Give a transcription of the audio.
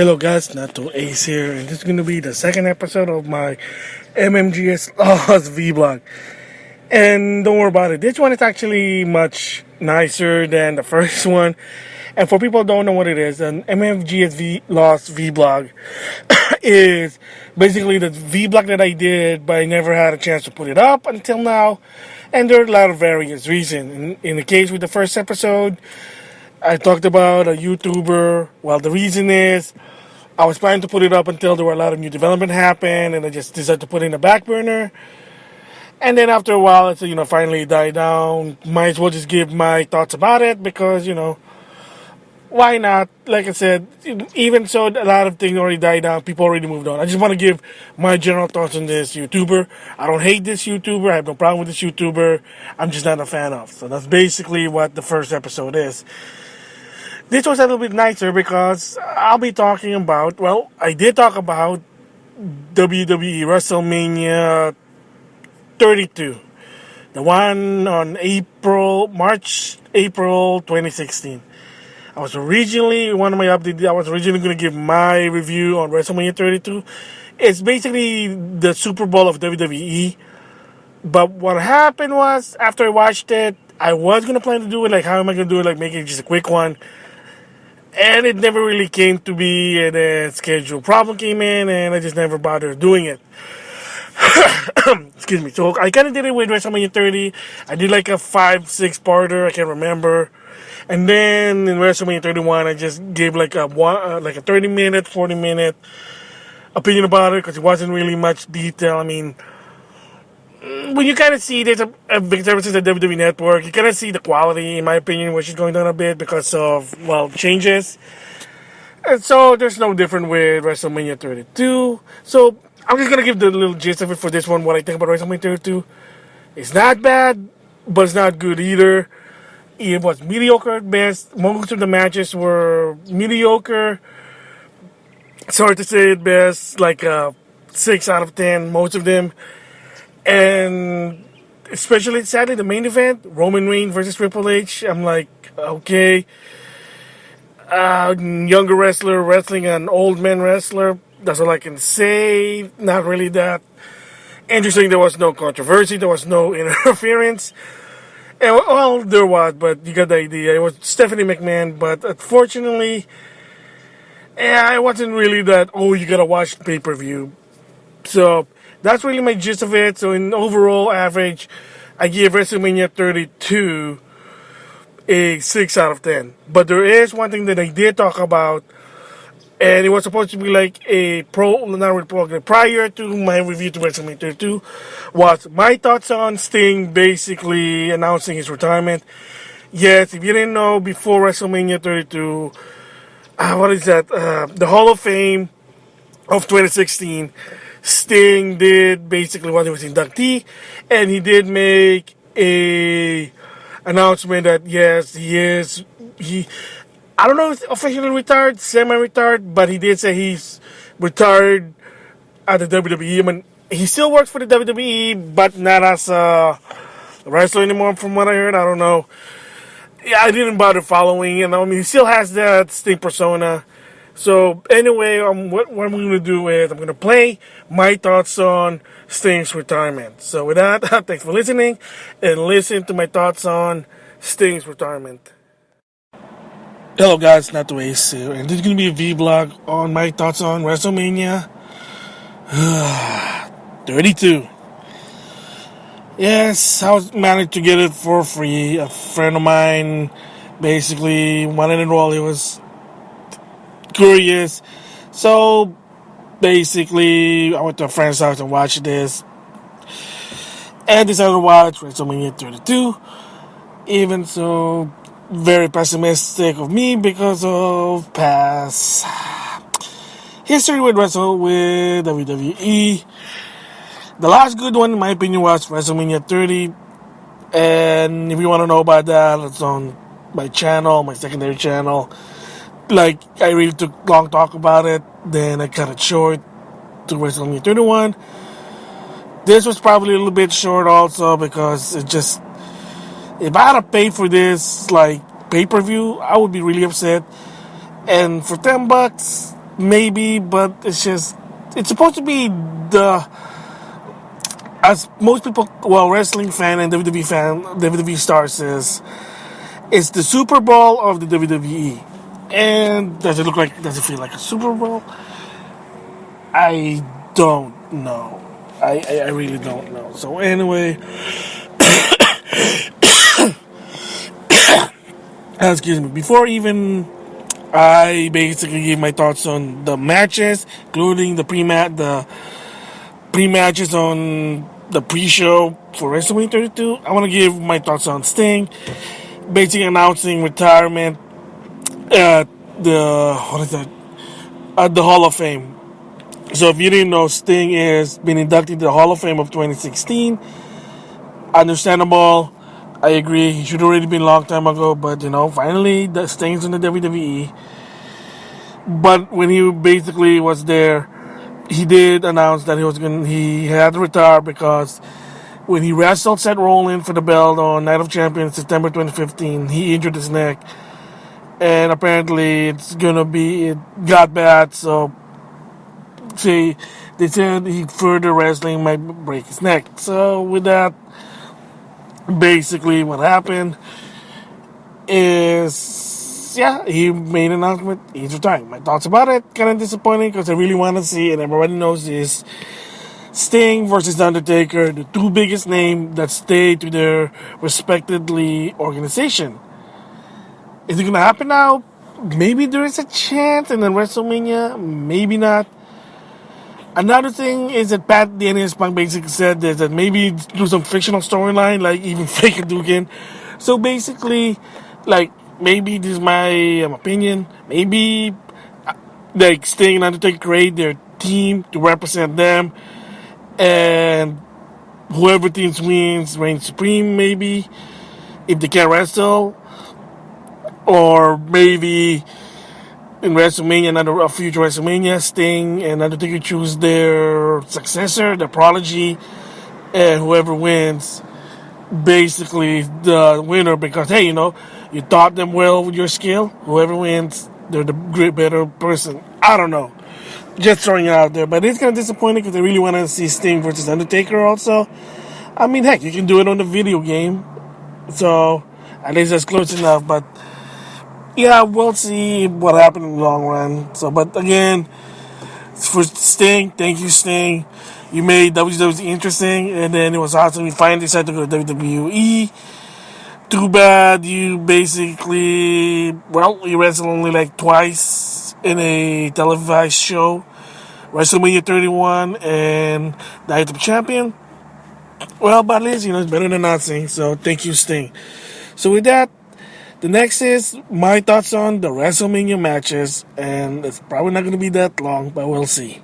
Hello guys, NautoAce here, and this is going to be the second episode of my MmGS Lost vlog. And don't worry about it, this one is actually much nicer than the first one. And for people who don't know what it is, an MmGS Lost vlog is basically the vlog that I did, but I never had a chance to put it up until now. And there are a lot of various reasons. In the case with the first episode, I talked about a YouTuber. Well, the reason is I was planning to put it up until there were a lot of new development happen, and I just decided to put it in the back burner. And then after a while, it's finally died down. Might as well just give my thoughts about it because why not? Like I said, even so, a lot of things already died down. People already moved on. I just want to give my general thoughts on this YouTuber. I don't hate this YouTuber. I have no problem with this YouTuber. I'm just not a fan of. So that's basically what the first episode is. This was a little bit nicer because I'll be talking about, well, I did talk about WWE Wrestlemania 32. The one on March, April 2016. I was originally going to give my review on WrestleMania 32. It's basically the Super Bowl of WWE. But what happened was, after I watched it, I was going to plan to do it, like, how am I going to do it, like, make it just a quick one. And it never really came to be, and a schedule problem came in, and I just never bothered doing it. Excuse me. So I kind of did it with WrestleMania 30. I did like a 5-6 parter. I can't remember. And then in WrestleMania 31, I just gave like a 30-minute, 40-minute opinion about it because it wasn't really much detail. I mean, when you kind of see there's a big difference in the WWE Network, you kind of see the quality, in my opinion, which is going down a bit because of, well, changes. And so there's no different with WrestleMania 32. So I'm just going to give the little gist of it for this one, what I think about WrestleMania 32. It's not bad, but it's not good either. It was mediocre at best. Most of the matches were mediocre. Sorry to say it best, like 6 out of 10, most of them. And especially, sadly, the main event, Roman Reigns versus Triple H, I'm like, okay. Younger wrestler wrestling an old man wrestler, that's all I can say. Not really that interesting. There was no controversy, there was no interference. And, well, there was, but you got the idea. It was Stephanie McMahon, but unfortunately, it wasn't really that, oh, you gotta watch the pay-per-view. So that's really my gist of it. So in overall average, I give WrestleMania 32 a 6 out of 10. But there is one thing that I did talk about, and it was supposed to be like a prior to my review to WrestleMania 32, was my thoughts on Sting basically announcing his retirement. Yes, if you didn't know, before WrestleMania 32, the Hall of Fame of 2016, Sting did basically what he was inductee, and he did make a announcement that yes, I don't know if he's officially retired, semi-retired, but he did say he's retired at the WWE. I mean, he still works for the WWE, but not as a wrestler anymore, from what I heard. I don't know. Yeah, I didn't bother following, and I mean, he still has that Sting persona. So anyway, what I'm going to do is I'm going to play my thoughts on Sting's retirement. So with that, thanks for listening, and listen to my thoughts on Sting's retirement. Hello guys, NautoAisDx here, and this is going to be a vlog on my thoughts on WrestleMania 32. Yes, I managed to get it for free. A friend of mine basically wanted to enroll. He was curious. So basically, I went to a friend's house and watched this. And decided to watch WrestleMania 32. Even so, very pessimistic of me because of past history with WWE. The last good one, in my opinion, was WrestleMania 30. And if you want to know about that, it's on my channel, my secondary channel. Like, I really took long talk about it. Then I cut it short to WrestleMania 31. This was probably a little bit short also because it just, if I had to pay for this, like, pay-per-view, I would be really upset. And for $10, maybe, but it's supposed to be the, as most people, well, wrestling fan and WWE fan, WWE star says, it's the Super Bowl of the WWE. And does it feel like a Super Bowl? I don't know. I really don't know. So anyway, excuse me. Before even I basically gave my thoughts on the matches, including the pre-matches on the pre-show for WrestleMania 32. I want to give my thoughts on Sting, basically announcing retirement at the what is that? At the Hall of Fame. So if you didn't know, Sting is been inducted to the Hall of Fame of 2016. Understandable. I agree. He should already been a long time ago, but finally the Sting's in the WWE. But when he basically was there, he did announce that he had to retire because when he wrestled Seth Rollins for the belt on Night of Champions September 2015, he injured his neck, and apparently it got bad. So they said he further wrestling might break his neck. So with that, basically what happened is, yeah, he made an announcement. He's retiring. My thoughts about it, kind of disappointing because I really want to see, and everybody knows this, Sting versus The Undertaker, the two biggest names that stayed to their respectively organization. Is it going to happen now? Maybe there is a chance, and then WrestleMania, maybe not. Another thing is that Pat the NES Punk basically said that maybe do some fictional storyline, like even fake a Dugan. So basically, like, maybe this is my opinion, maybe like Sting and Undertaker create their team to represent them, and whoever team wins reigns supreme, maybe, if they can wrestle. Or maybe in WrestleMania, a future WrestleMania, Sting and Undertaker choose their successor, their prodigy, and whoever wins, basically the winner, because hey, you taught them well with your skill. Whoever wins, they're the great, better person. I don't know. Just throwing it out there, but it's kind of disappointing because I really want to see Sting versus Undertaker also. I mean, heck, you can do it on the video game, so at least that's close enough, but yeah, we'll see what happens in the long run. So, but again, for Sting, thank you, Sting. You made WWE interesting, and then it was awesome. You finally decided to go to WWE. Too bad you basically, you wrestled only like twice in a televised show. WrestleMania 31 and Night of Champion. Well, but at least, it's better than nothing. So, thank you, Sting. So, with that, the next is my thoughts on the WrestleMania matches, and it's probably not going to be that long, but we'll see.